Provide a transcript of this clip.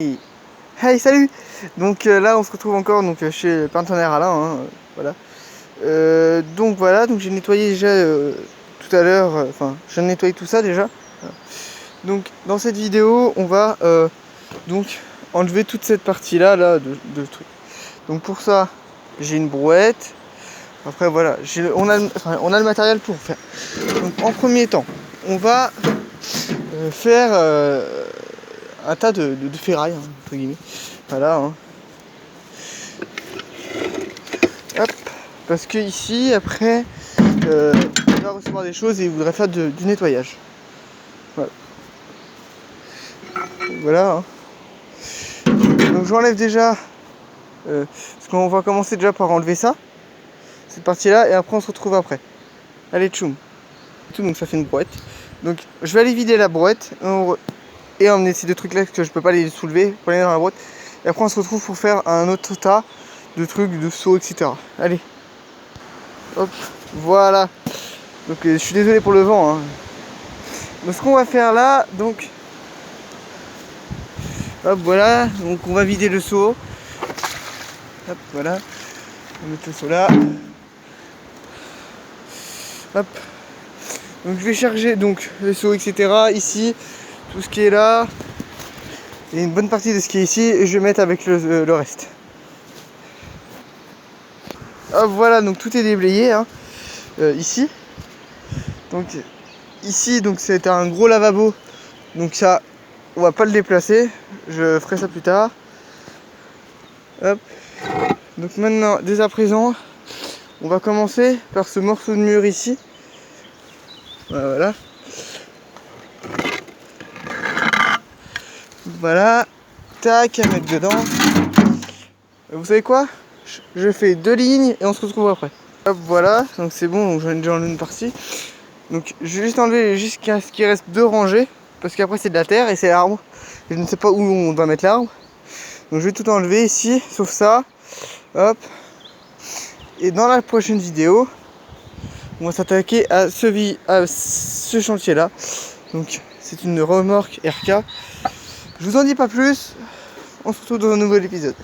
Hey, salut. Donc là on se retrouve encore donc, chez le partenaire Alain, hein, voilà. Donc voilà, donc j'ai nettoyé déjà tout à l'heure, enfin j'ai nettoyé tout ça déjà. Voilà. Donc dans cette vidéo on va donc enlever toute cette partie là, de trucs. Donc pour ça j'ai une brouette. Après voilà, on a le matériel pour faire. Donc en premier temps on va faire un tas de ferraille, hein, entre guillemets. Voilà. Hein. Hop. Parce que ici, après, on va recevoir des choses et il voudrait faire du nettoyage. Voilà. Voilà. Hein. Donc j'enlève déjà. Parce qu'on va commencer déjà par enlever ça. Cette partie-là. Et après on se retrouve après. Allez, tchoum. Tout, donc ça fait une brouette. Donc je vais aller vider la brouette. Et emmener ces deux trucs là que je peux pas les soulever pour aller dans la boîte. Et après on se retrouve pour faire un autre tas de trucs, de seaux, etc. Allez. Hop, voilà. Donc je suis désolé pour le vent. Hein. Donc ce qu'on va faire là, donc. Hop, voilà. Donc on va vider le seau. Hop, voilà. On va mettre le seau là. Hop. Donc je vais charger donc le seau, etc. Ici, tout ce qui est là. Et une bonne partie de ce qui est ici, et je vais mettre avec le reste. Hop, voilà, donc tout est déblayé hein, ici. Donc ici, donc c'est un gros lavabo. Donc ça, on va pas le déplacer. Je ferai ça plus tard. Hop. Donc maintenant, dès à présent, on va commencer par ce morceau de mur ici. Voilà. Voilà. Tac, à mettre dedans. Vous savez quoi? Je fais 2 lignes et on se retrouve après. Hop, voilà. Donc c'est bon, j'en ai déjà enlevé une partie. Donc je vais juste enlever jusqu'à ce qu'il reste 2 rangées. Parce qu'après c'est de la terre et c'est l'arbre. Je ne sais pas où on doit mettre l'arbre. Donc je vais tout enlever ici, sauf ça. Hop. Et dans la prochaine vidéo, on va s'attaquer à ce chantier là. Donc c'est une remorque RK. Je vous en dis pas plus. On se retrouve dans un nouvel épisode.